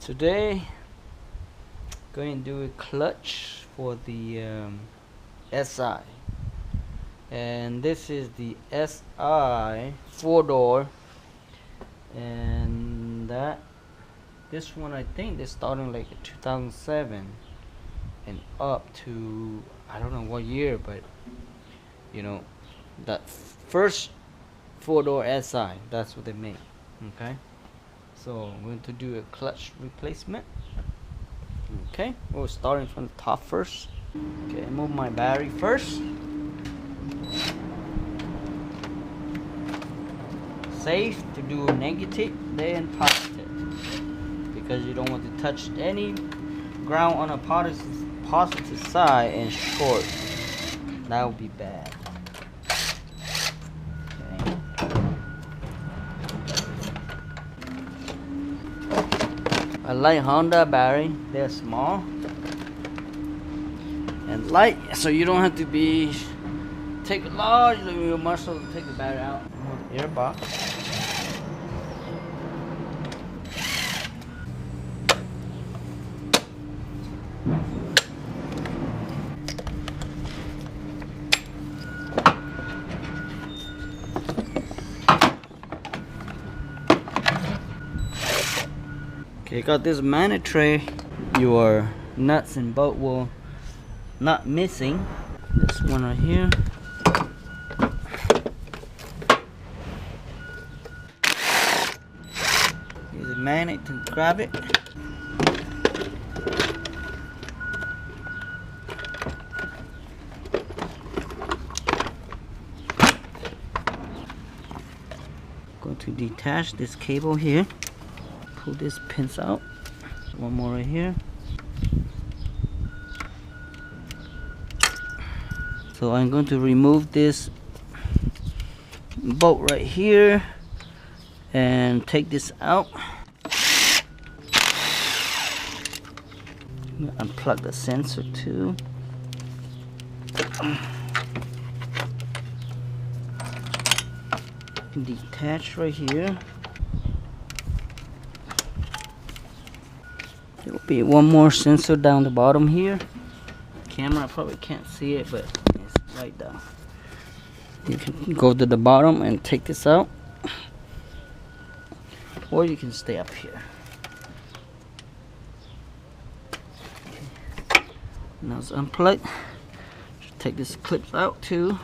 Today going to do a clutch for the SI, and this is the SI 4-door, and this one I think they're starting like 2007 and up to I don't know what year, but you know that first 4-door SI, that's what they make. Okay, so I'm going to do a clutch replacement. Okay, we're starting from the top first. Okay, move my battery first. Safe to do negative, then positive, because you don't want to touch any ground on a positive side and short. That would be bad. Okay. I like Honda battery. They're small and light, so you don't have to take a large muscle to take the battery out. Move the air box. Okay, got this magnet tray. Your nuts and bolt will not missing. This one right here. Use a magnet to grab it. Going to detach this cable here. Pull this pins out. One more right here. So I'm going to remove this bolt right here and take this out. Unplug the sensor too. Detach right here. There will be one more sensor down the bottom here. Camera probably can't see it, but it's right down. You can go to the bottom and take this out, or you can stay up here. Okay. Now it's unplugged. Take this clip out too.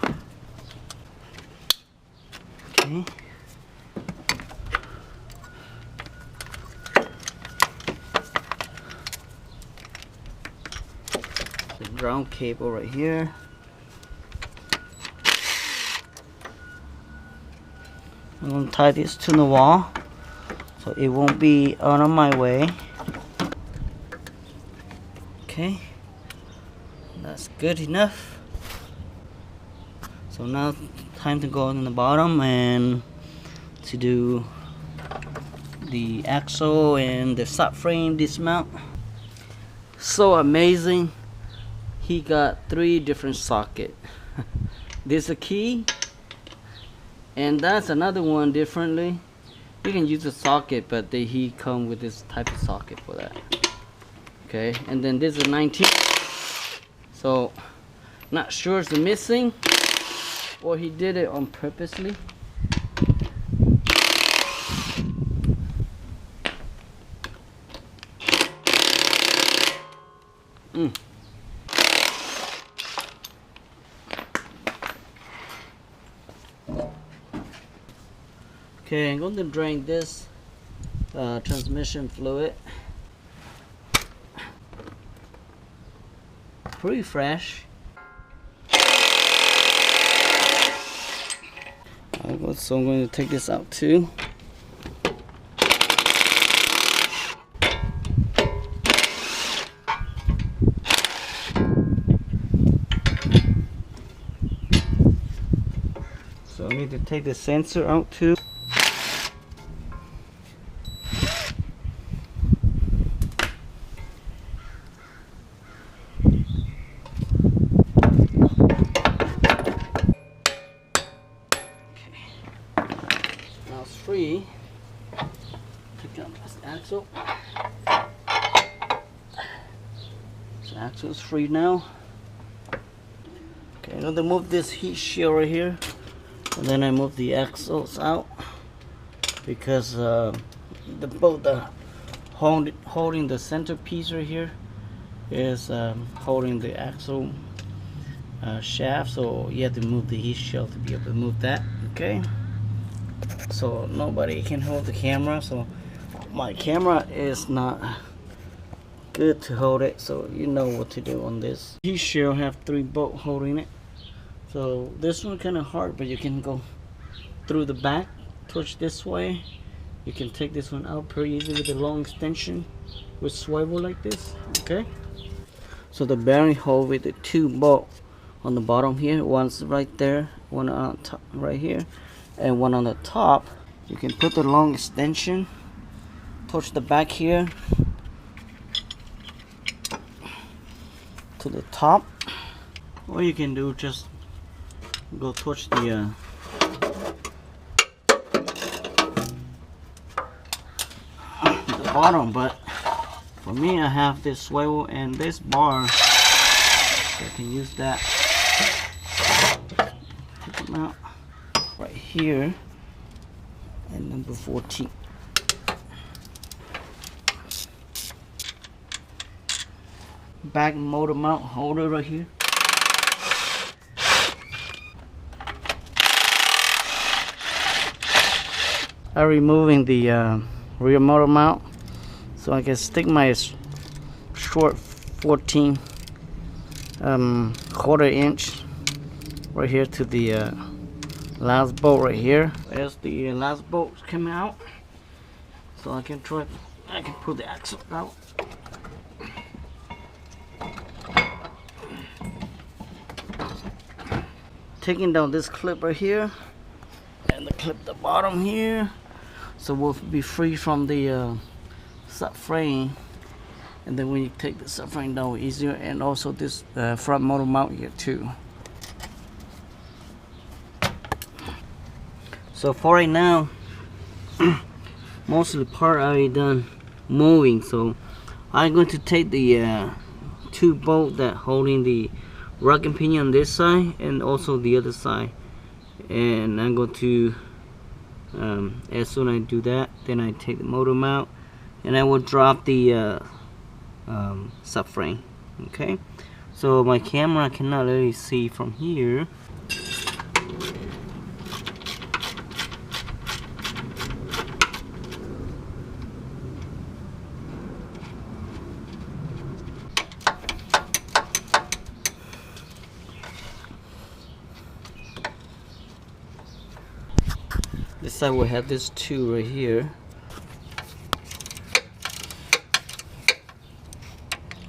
Okay. The ground cable right here. I'm going to tie this to the wall so it won't be out of my way. Okay, that's good enough. So now time to go in the bottom and to do the axle and the subframe dismount. So amazing. He got 3 different sockets. There's a key, and that's another one differently. You can use a socket, but he come with this type of socket for that. Okay, and then this is 19. So not sure it's missing or he did it on purposely. Okay, I'm going to drain this transmission fluid. Pretty fresh. So I'm going to take this out too. So I need to take the sensor out too. Now it's free. Pick up this axle. The axle is free now. Okay, I'm going to move this heat shield right here, and then I move the axles out because the bolt holding the centerpiece right here is holding the axle shaft, so you have to move the heat shield to be able to move that. Okay, so nobody can hold the camera, so my camera is not good to hold it, so you know what to do on this. Heat shield have 3 bolts holding it, so this one kind of hard, but you can go through the back towards this way. You can take this one out pretty easy with a long extension with swivel like this. Okay, so the bearing hold with the 2 bolts on the bottom here, one's right there, one on top right here, and one on the top. You can put the long extension towards the back here to the top, or you can do just go towards the bottom. But for me, I have this swivel and this bar, so I can use that. Take them out right here, and number 14. Back motor mount holder right here. I'm removing the rear motor mount so I can stick my short 14 1/4" right here to the last bolt right here. As the last bolt coming out, so I can pull the axle out. Taking down this clip right here and the clip at the bottom here, so we'll be free from the subframe. And then when you take the subframe down easier, and also this front motor mount here too. So for right now, most of the part I already done moving, so I'm going to take the 2 bolts that holding the rocking pinion on this side and also the other side, and I'm going to as soon as I do that, then I take the motor mount and I will drop the subframe. Okay, so my camera cannot really see from here. This side will have this 2 right here.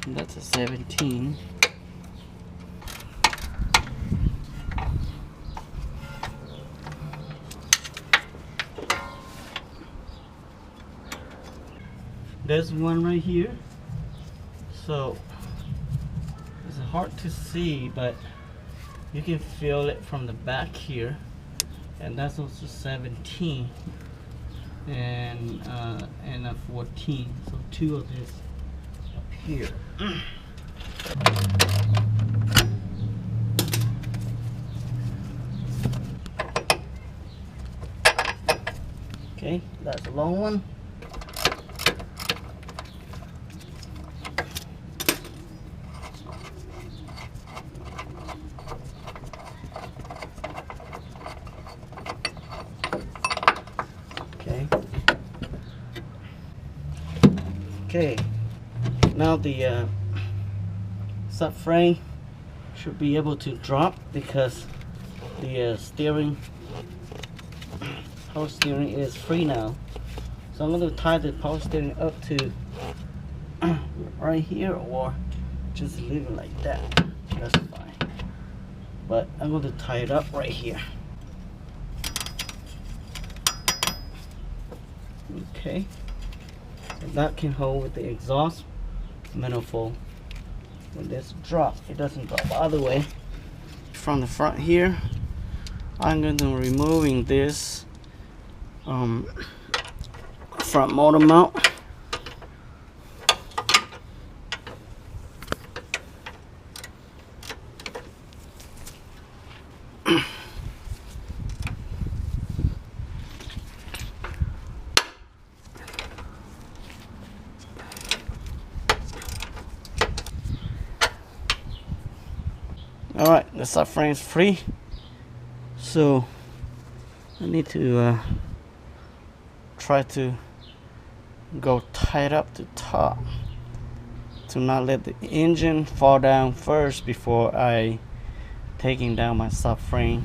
And that's a 17. There's one right here. So it's hard to see, but you can feel it from the back here. And that's also 17 and a 14, so 2 of this up here. Okay, that's a long one. Okay, now the subframe should be able to drop because the power steering is free now. So I'm going to tie the power steering up to right here, or just leave it like that. That's fine. But I'm going to tie it up right here. Okay. So that can hold with the exhaust manifold. When this drops, it doesn't drop all the way. From the front here, I'm going to removing this front motor mount. Alright, the subframe is free, so I need to try to go tight up the top to not let the engine fall down first before I taking down my subframe.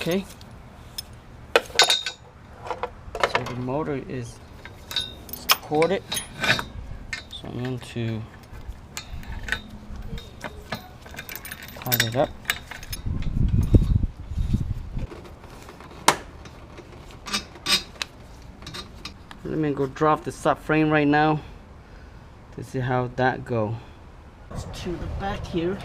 Okay, so the motor is supported, so I'm going to tighten it up. Let me go drop the subframe right now to see how that go. Let's to the back here.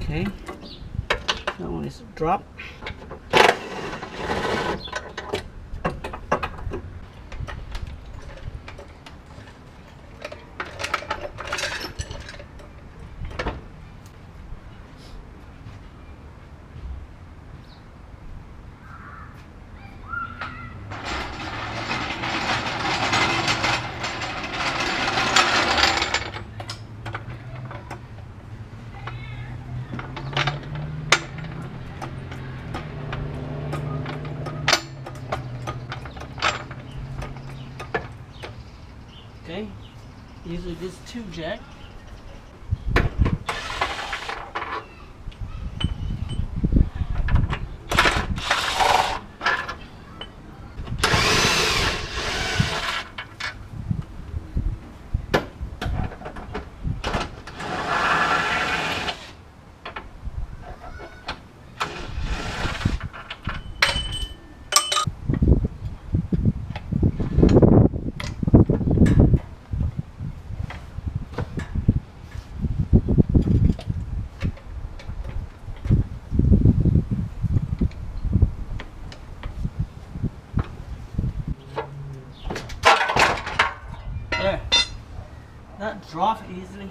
Okay, that one is drop. Okay, usually this 2 jack. There, that drop easily.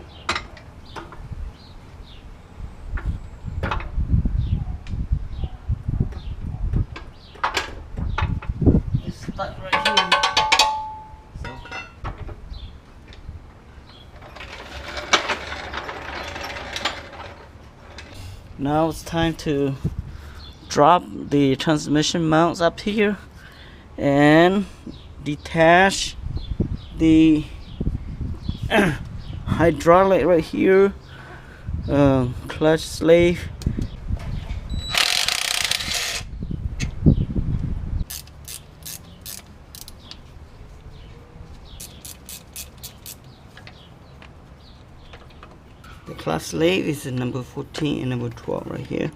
It's stuck right here. So. Now it's time to drop the transmission mounts up here and detach the hydraulic right here, clutch slave. The clutch slave is number 14 and number 12 right here.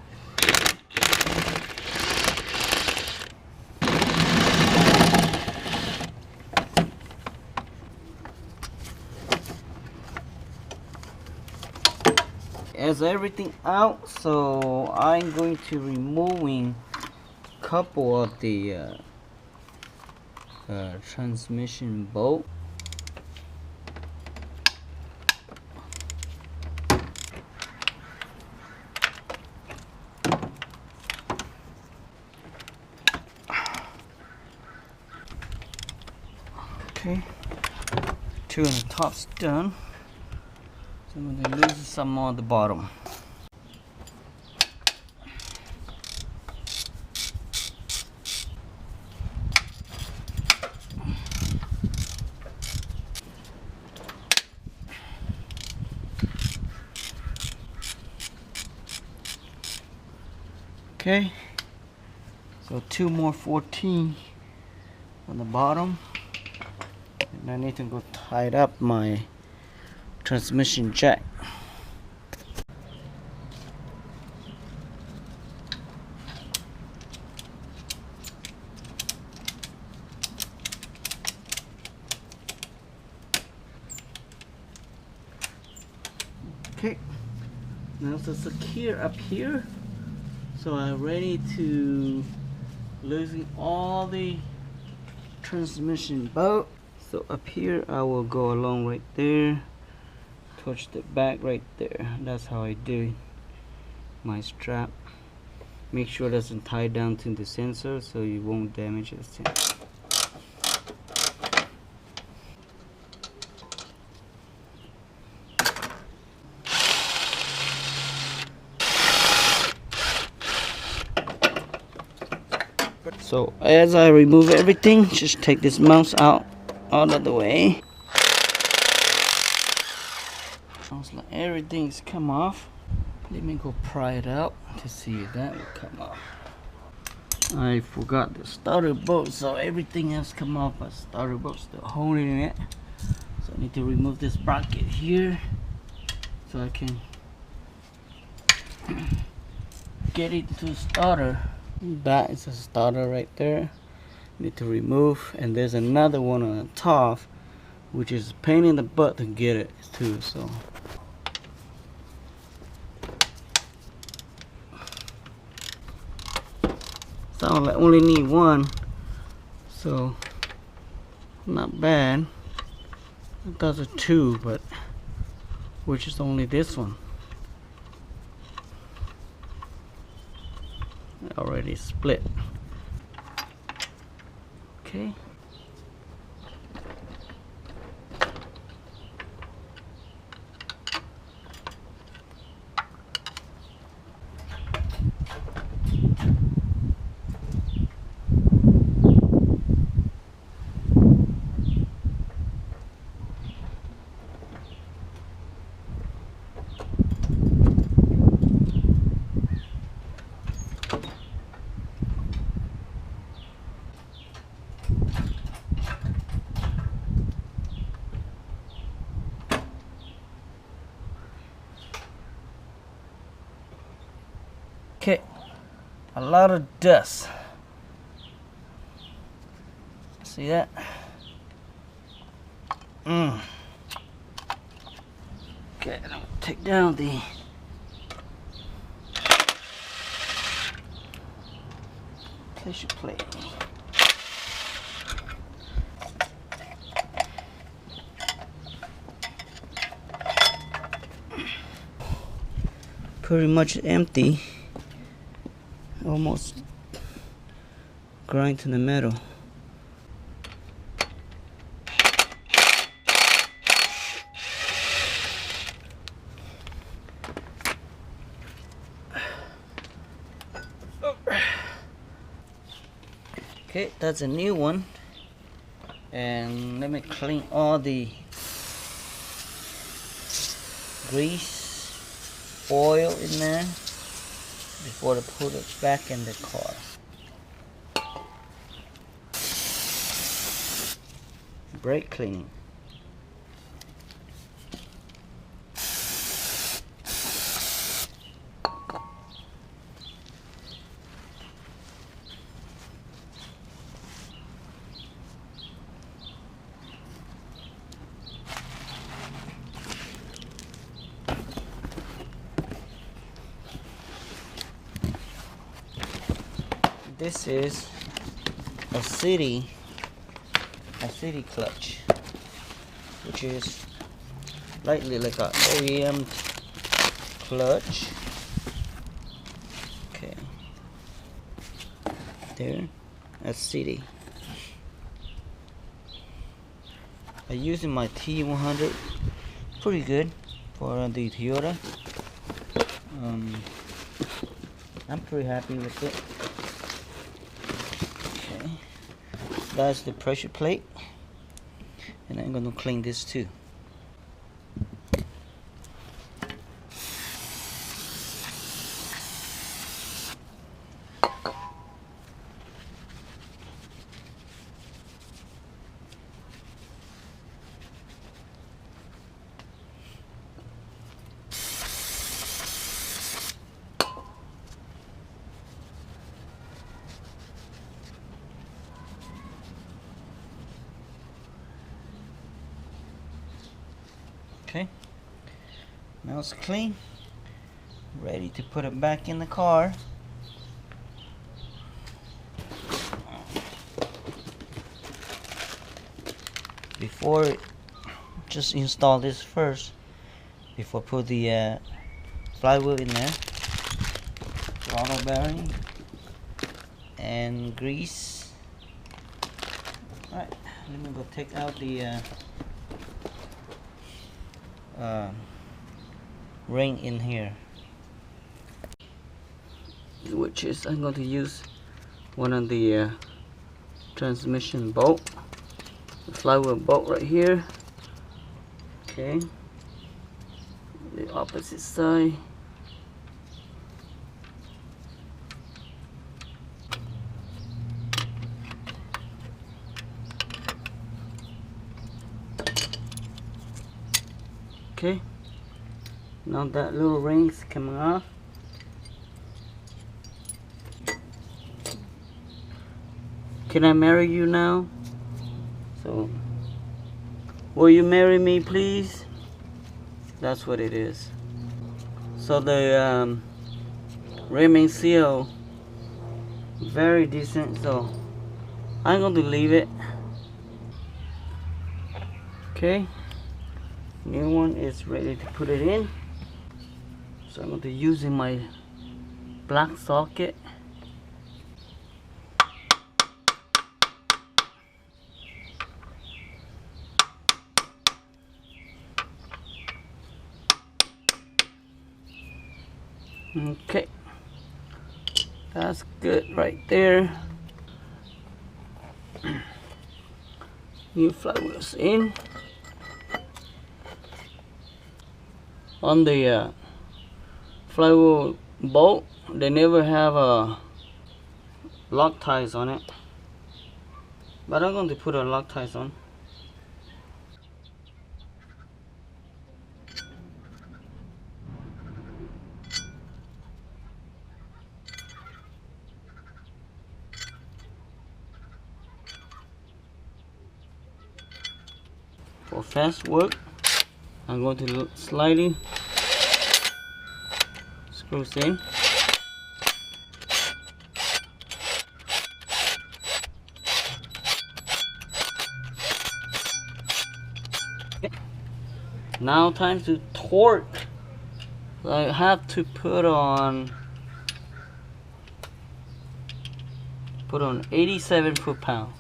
As everything out, so I'm going to removing a couple of the transmission bolt. Okay, 2 on the top's done. So I'm going to lose some more at the bottom. Okay, so 2 more 14 on the bottom, and I need to go tight up my transmission jack. Okay, now it's secure up here, so I'm ready to loosen all the transmission bolt. So up here I will go along right there, touch the back right there. That's how I do my strap. Make sure it doesn't tie down to the sensor so you won't damage the sensor. So as I remove everything, just take this mouse out of the way. Sounds like everything's come off. Let me go pry it out to see if that will come off. I forgot the starter bolt, so everything else come off, but starter bolt still holding it. So I need to remove this bracket here so I can get it to starter. That is a starter right there. Need to remove, and there's another one on the top, which is a pain in the butt to get it too. So I only need one, so not bad. It does a two, but which is only this one. Already split. Okay. Okay, a lot of dust. See that? Okay, I'll take down the pressure plate. Pretty much empty. Almost grind to the metal. Okay, that's a new one. And let me clean all the grease, oil in there before I put it back in the car. Brake cleaning. This is a city clutch, which is lightly like a OEM clutch. Okay, there, that's city. I'm using my T100, pretty good for the Toyota. I'm pretty happy with it. That's the pressure plate, and I'm going to clean this too. Now it's clean, ready to put it back in the car. Before, just install this first before put the flywheel in there. Throttle bearing and grease. Alright, let me go take out the ring in here, which is I'm going to use one of the transmission bolt, the flywheel bolt right here. Okay, the opposite side. Okay, now that little ring's coming off. Can I marry you now? So, will you marry me, please? That's what it is. So the rimming seal, very decent. So I'm going to leave it. Okay. New one is ready to put it in. So I'm going to use in my black socket. Okay, that's good right there. New flywheels in. On the flywheel bolt, they never have lock ties on it, but I'm going to put a lock ties on. For fast work, I'm going to sliding screws in. Okay. Now time to torque. I have to put on 87 foot-pounds.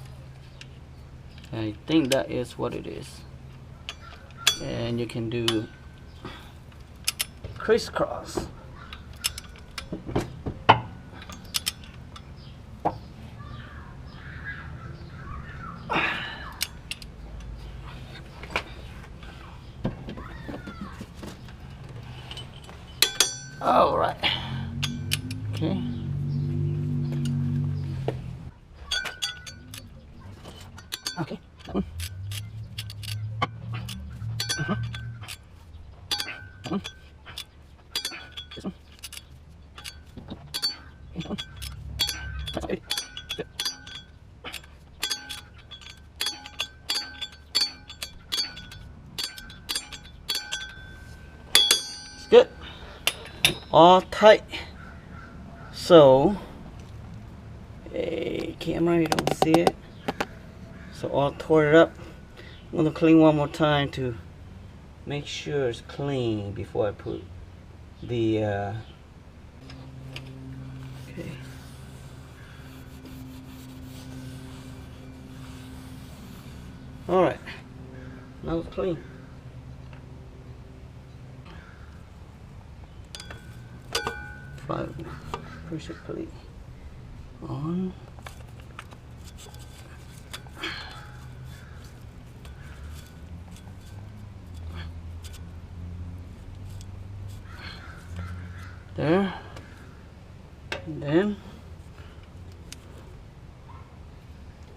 I think that is what it is. And you can do crisscross. All right. Okay. Okay. That one. That one. This one. Okay, that one. That's good. Good. It's good. All tight. So, camera, you don't see it. So all tore it up. I'm gonna clean one more time to make sure it's clean before I put the okay. All right, now it's clean. Pressure plate on. There, and then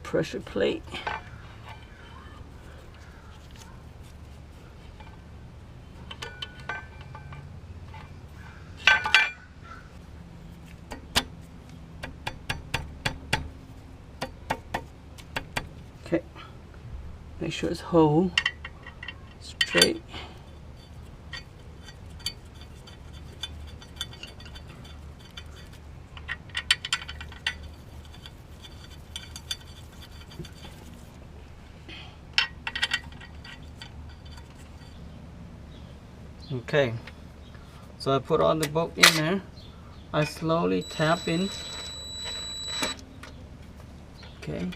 pressure plate. Okay, make sure it's whole, straight. Okay, so I put all the bolt in there. I slowly tap in. Okay.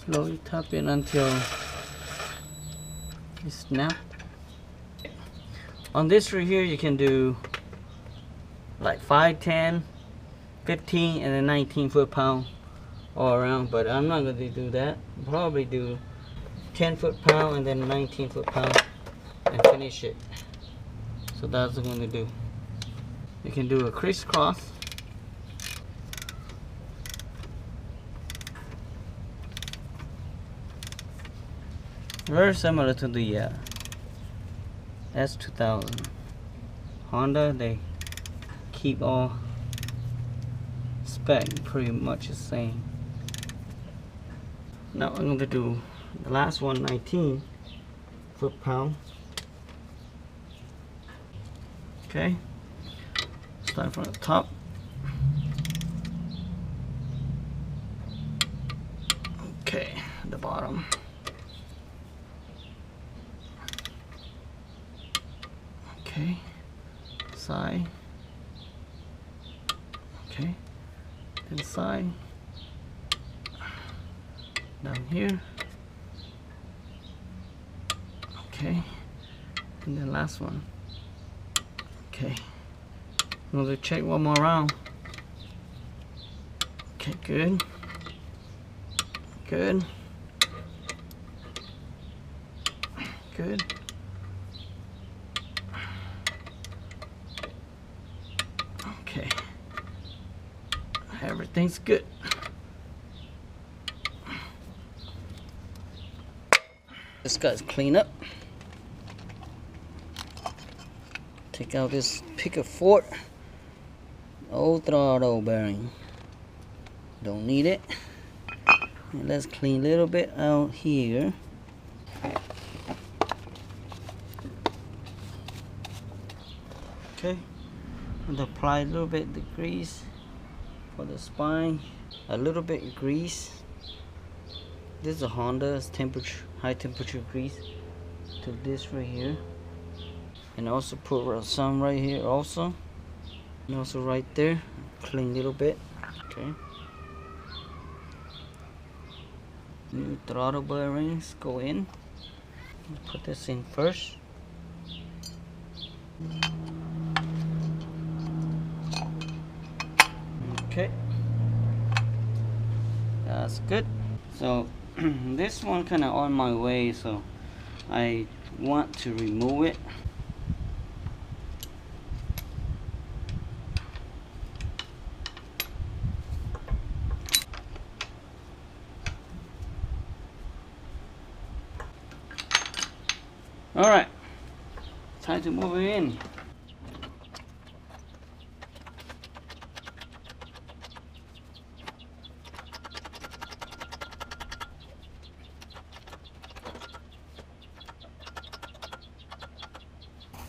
Slowly tap in until it snaps. On this right here, you can do like 5, 10, 15, and then 19 foot-pound all around, but I'm not going to do that. Probably do 10 foot-pound and then 19 foot-pound and finish it. So that's what I'm going to do. You can do a crisscross. Very similar to the S2000. Honda, they keep all spec pretty much the same. Now I'm going to do the last one, 19 foot-pound. Okay, start from the top. Okay, the bottom. Okay, side. Okay, then side. Down here. Okay, and then last one. Okay, I'm going to check one more round. Okay, good. Good. Good. Okay, everything's good. This guy's clean up. Take out this picker fort, old throttle bearing. Don't need it. And let's clean a little bit out here. Okay, and apply a little bit of the grease for the spine. A little bit of grease. This is a Honda's temperature, high temperature grease to this right here. And also put some right here also. And also right there. Clean a little bit. Okay. New throttle bearings go in. Put this in first. Okay. That's good. So this one kind of on my way, so I want to remove it. All right, time to move it in.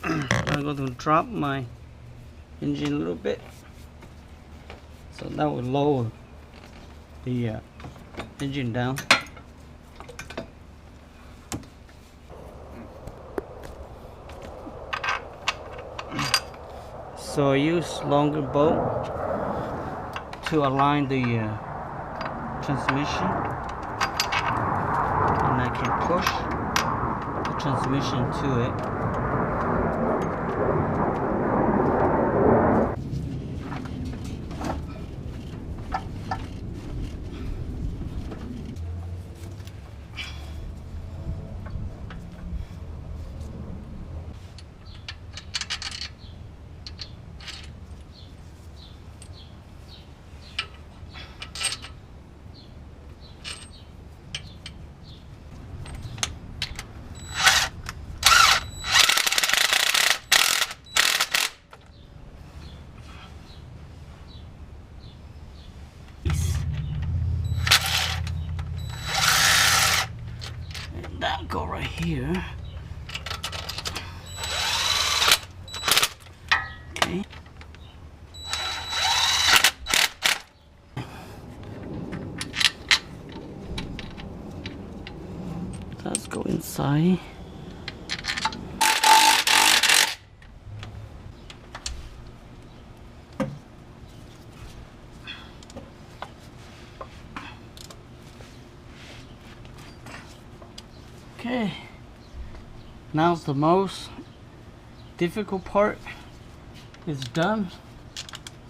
I'm going to drop my engine a little bit, so that will lower the engine down. So I use longer bolt to align the transmission, and I can push the transmission to it. That go right here. Okay. let's go inside. Okay, now's the most difficult part is done.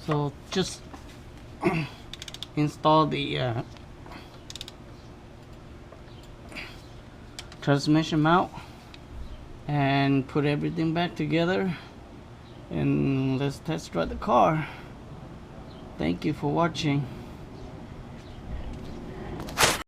So just install the transmission mount and put everything back together, and let's test drive the car. Thank you for watching.